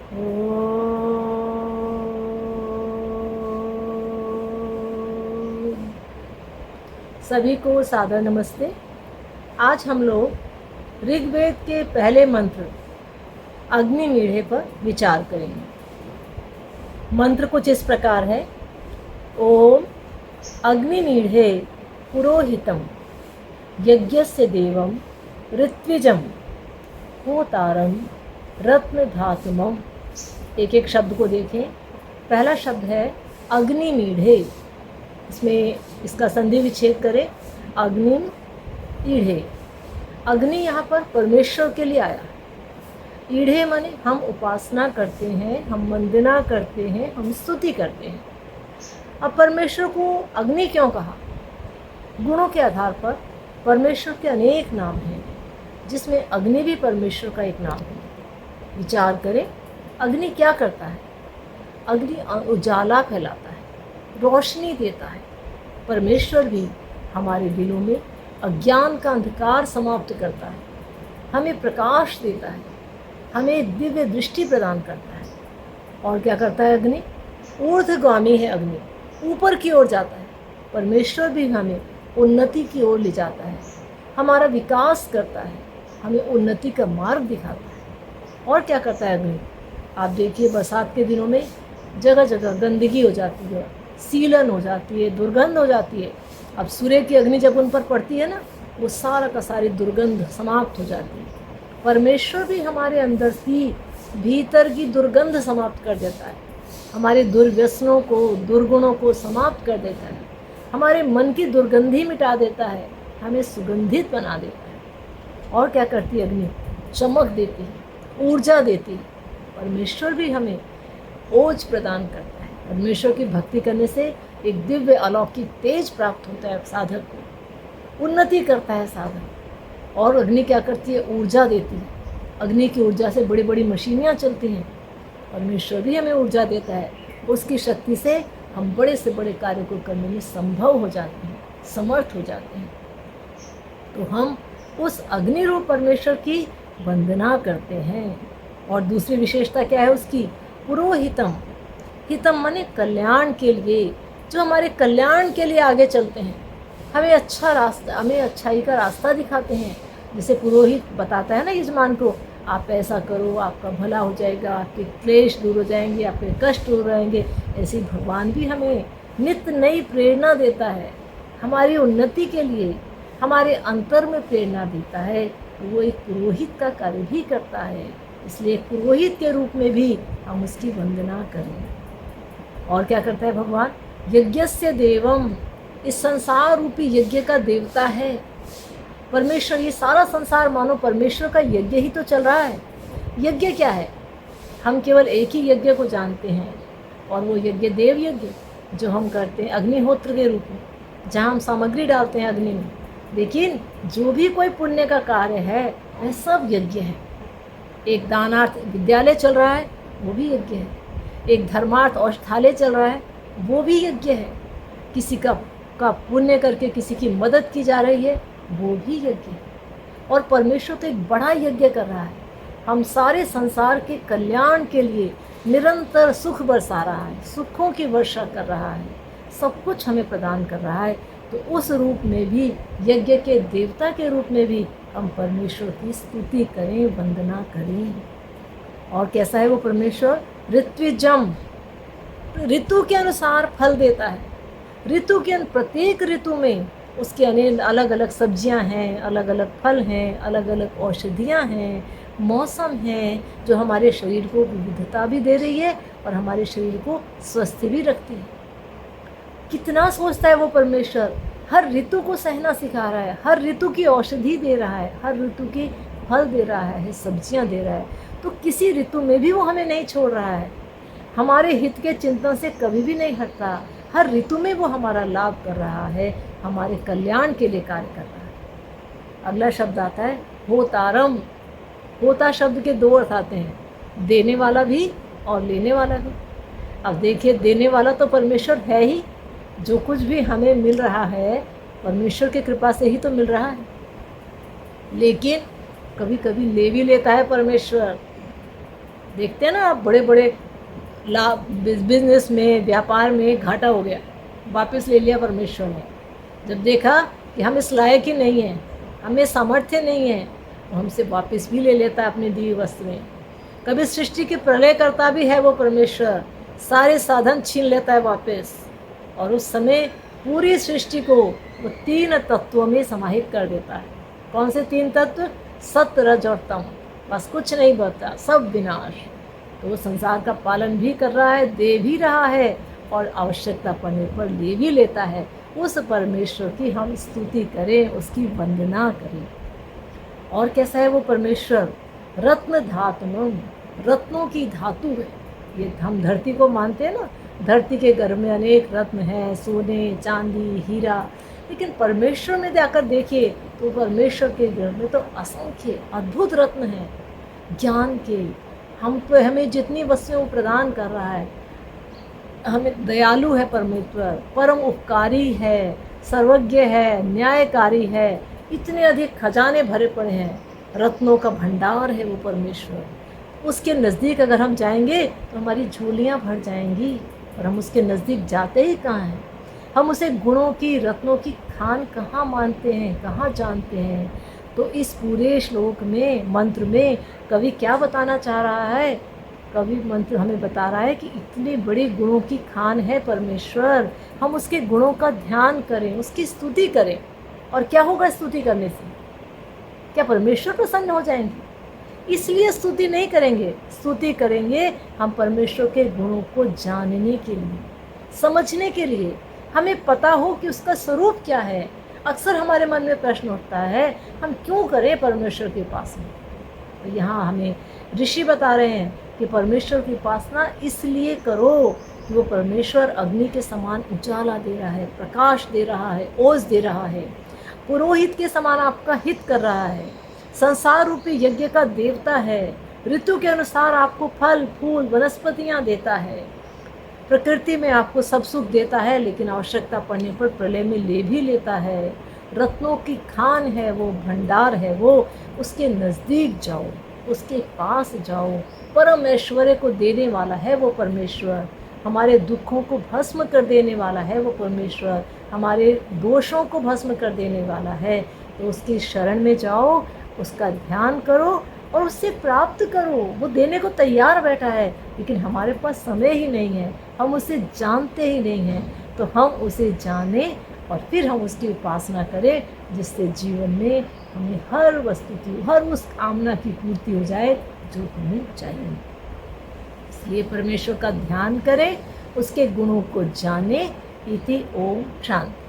सभी को सादर नमस्ते। आज हम लोग ऋग्वेद के पहले मंत्र अग्नि मीढ़े पर विचार करेंगे। मंत्र कुछ इस प्रकार है। ओम अग्नि मीढ़े पुरोहितम यज्ञस्य देवम ऋत्विजम होतारम रत्न धातुमम। एक एक शब्द को देखें। पहला शब्द है अग्नि मीढ़े। इसमें इसका संधि विच्छेद करें। अग्नि ईढ़े। अग्नि यहाँ पर परमेश्वर के लिए आया। ईढ़े माने हम उपासना करते हैं, हम वंदना करते हैं, हम स्तुति करते हैं। अब परमेश्वर को अग्नि क्यों कहा? गुणों के आधार पर परमेश्वर के अनेक नाम हैं, जिसमें अग्नि भी परमेश्वर का एक नाम है। विचार करें, अग्नि क्या करता है? अग्नि उजाला फैलाता है, रोशनी देता है। परमेश्वर भी हमारे दिलों में अज्ञान का अंधकार समाप्त करता है, हमें प्रकाश देता है, हमें दिव्य दृष्टि प्रदान करता है। और क्या करता है अग्नि? ऊर्ध्वगामी है अग्नि, ऊपर की ओर जाता है। परमेश्वर भी हमें उन्नति की ओर ले जाता है, हमारा विकास करता है, हमें उन्नति का मार्ग दिखाता है। और क्या करता है अग्नि? आप देखिए, बरसात के दिनों में जगह जगह गंदगी हो जाती है, सीलन हो जाती है, दुर्गंध हो जाती है। अब सूर्य की अग्नि जब उन पर पड़ती है ना, वो सारा का सारी दुर्गंध समाप्त हो जाती है। परमेश्वर भी हमारे अंदर की भीतर की दुर्गंध समाप्त कर देता है, हमारे दुर्व्यसनों को, दुर्गुणों को समाप्त कर देता है, हमारे मन की दुर्गंधी मिटा देता है, हमें सुगंधित बना देता है। और क्या करती है अग्नि? चमक देती है, ऊर्जा देती है। परमेश्वर भी हमें ओज प्रदान करता है। परमेश्वर की भक्ति करने से एक दिव्य अलौकिक तेज प्राप्त होता है साधक को, उन्नति करता है साधक। और अग्नि क्या करती है? ऊर्जा देती है। अग्नि की ऊर्जा से बड़ी बड़ी मशीनियाँ चलती हैं। परमेश्वर भी हमें ऊर्जा देता है, उसकी शक्ति से हम बड़े से बड़े कार्य को करने में संभव हो जाते हैं, समर्थ हो जाते हैं। तो हम उस अग्नि रूप परमेश्वर की वंदना करते हैं। और दूसरी विशेषता क्या है उसकी? पुरोहितम। हितम माने कल्याण के लिए, जो हमारे कल्याण के लिए आगे चलते हैं, हमें अच्छा रास्ता, हमें अच्छाई का रास्ता दिखाते हैं। जैसे पुरोहित बताता है ना यजमान को, आप ऐसा करो, आपका भला हो जाएगा, आपके क्लेश दूर हो जाएंगे, आपके कष्ट दूर रहेंगे। ऐसे भगवान भी हमें नित्य नई प्रेरणा देता है, हमारी उन्नति के लिए, हमारे अंतर में प्रेरणा देता है। वो एक पुरोहित का कार्य भी करता है, इसलिए पुरोहित के रूप में भी हम उसकी वंदना करें। और क्या करता है भगवान? यज्ञस्य देवम। इस संसार रूपी यज्ञ का देवता है परमेश्वर। ये सारा संसार मानो परमेश्वर का यज्ञ ही तो चल रहा है। यज्ञ क्या है? हम केवल एक ही यज्ञ को जानते हैं, और वो यज्ञ देव यज्ञ जो हम करते हैं अग्निहोत्र के रूप में, जहाँ हम सामग्री डालते हैं अग्नि में। लेकिन जो भी कोई पुण्य का कार्य है, वह सब यज्ञ है। एक दानार्थ विद्यालय चल रहा है, वो भी यज्ञ है। एक धर्मार्थ औषधालय चल रहा है, वो भी यज्ञ है। किसी का पुण्य करके किसी की मदद की जा रही है, वो भी यज्ञ है। और परमेश्वर तो एक बड़ा यज्ञ कर रहा है, हम सारे संसार के कल्याण के लिए निरंतर सुख बरसा रहा है, सुखों की वर्षा कर रहा है, सब कुछ हमें प्रदान कर रहा है। तो उस रूप में भी, यज्ञ के देवता के रूप में भी हम परमेश्वर की स्तुति करें, वंदना करें। और कैसा है वो परमेश्वर? ऋत्विजम। ऋतु के अनुसार फल देता है। ऋतु के प्रत्येक ऋतु में उसके अनेक अलग अलग सब्जियां हैं, अलग अलग फल हैं, अलग अलग औषधियां हैं, मौसम हैं, जो हमारे शरीर को विविधता भी दे रही है और हमारे शरीर को स्वस्थ भी रखती है। कितना सोचता है वो परमेश्वर, हर ऋतु को सहना सिखा रहा है, हर ऋतु की औषधि दे रहा है, हर ऋतु के फल दे रहा है, सब्जियां दे रहा है। तो किसी ऋतु में भी वो हमें नहीं छोड़ रहा है, हमारे हित के चिंतन से कभी भी नहीं हटता। हर ऋतु में वो हमारा लाभ कर रहा है, हमारे कल्याण के लिए कार्य कर रहा है। अगला शब्द आता है होतारम। होता शब्द के दो अर्थ आते हैं, देने वाला भी और लेने वाला भी। अब देखिए, देने वाला तो परमेश्वर है ही। जो कुछ भी हमें मिल रहा है परमेश्वर की कृपा से ही तो मिल रहा है। लेकिन कभी कभी ले भी लेता है परमेश्वर। देखते हैं ना आप, बड़े बड़े लाभ बिजनेस में, व्यापार में घाटा हो गया, वापस ले लिया परमेश्वर ने। जब देखा कि हम इस लायक ही नहीं हैं, हमें सामर्थ्य नहीं है, तो हमसे वापस भी ले लेता है अपनी दी वस्तुएं। कभी सृष्टि के प्रलय करता भी है वो परमेश्वर, सारे साधन छीन लेता है वापस, और उस समय पूरी सृष्टि को वो 3 तत्वों में समाहित कर देता है। कौन से 3 तत्व? सत्य, रज और तम। बस कुछ नहीं बचा, सब विनाश। तो वो संसार का पालन भी कर रहा है, दे भी रहा है, और आवश्यकता पड़ने पर ले भी लेता है। उस परमेश्वर की हम स्तुति करें, उसकी वंदना करें। और कैसा है वो परमेश्वर? रत्न धातुनम, रत्नों की धातु है। ये हम धरती को मानते हैं ना, धरती के घर में अनेक रत्न हैं, सोने, चांदी, हीरा, लेकिन परमेश्वर में जाकर देखिए तो परमेश्वर के घर में तो असंख्य अद्भुत रत्न हैं ज्ञान के। हमें जितनी वस्तुएं प्रदान कर रहा है, हमें दयालु है परमेश्वर, परम उपकारी है, सर्वज्ञ है, न्यायकारी है, इतने अधिक खजाने भरे पड़े हैं, रत्नों का भंडार है वो परमेश्वर। उसके नज़दीक अगर हम जाएंगे तो हमारी झोलियाँ भर जाएंगी, और हम उसके नज़दीक जाते ही कहाँ हैं? हम उसे गुणों की, रत्नों की खान कहाँ मानते हैं, कहाँ जानते हैं? तो इस पूरे श्लोक में, मंत्र में कवि क्या बताना चाह रहा है? कवि मंत्र हमें बता रहा है कि इतने बड़े गुणों की खान है परमेश्वर, हम उसके गुणों का ध्यान करें, उसकी स्तुति करें। और क्या होगा स्तुति करने से? क्या परमेश्वर प्रसन्न हो जाएंगे? इसलिए स्तुति नहीं करेंगे, स्तुति करेंगे हम परमेश्वर के गुणों को जानने के लिए, समझने के लिए, हमें पता हो कि उसका स्वरूप क्या है। अक्सर हमारे मन में प्रश्न उठता है, हम क्यों करें परमेश्वर के पास में? तो यहाँ हमें ऋषि बता रहे हैं कि परमेश्वर की उपासना इसलिए करो कि वो परमेश्वर अग्नि के समान उजाला दे रहा है, प्रकाश दे रहा है, ओज दे रहा है, पुरोहित के समान आपका हित कर रहा है, संसार रूपी यज्ञ का देवता है, ऋतु के अनुसार आपको फल फूल वनस्पतियाँ देता है, प्रकृति में आपको सब सुख देता है, लेकिन आवश्यकता पड़ने पर प्रलय में ले भी लेता है। रत्नों की खान है वो, भंडार है वो, उसके नज़दीक जाओ, उसके पास जाओ। परम ऐश्वर्य को देने वाला है वो परमेश्वर, हमारे दुखों को भस्म कर देने वाला है वो परमेश्वर, हमारे दोषों को भस्म कर देने वाला है। तो उसकी शरण में जाओ, उसका ध्यान करो और उससे प्राप्त करो। वो देने को तैयार बैठा है, लेकिन हमारे पास समय ही नहीं है, हम उसे जानते ही नहीं हैं। तो हम उसे जानें और फिर हम उसकी उपासना करें, जिससे जीवन में हमें हर वस्तु की, हर उस कामना की पूर्ति हो जाए जो हमें चाहिए। इसलिए परमेश्वर का ध्यान करें, उसके गुणों को जानें। इति ओम शांति।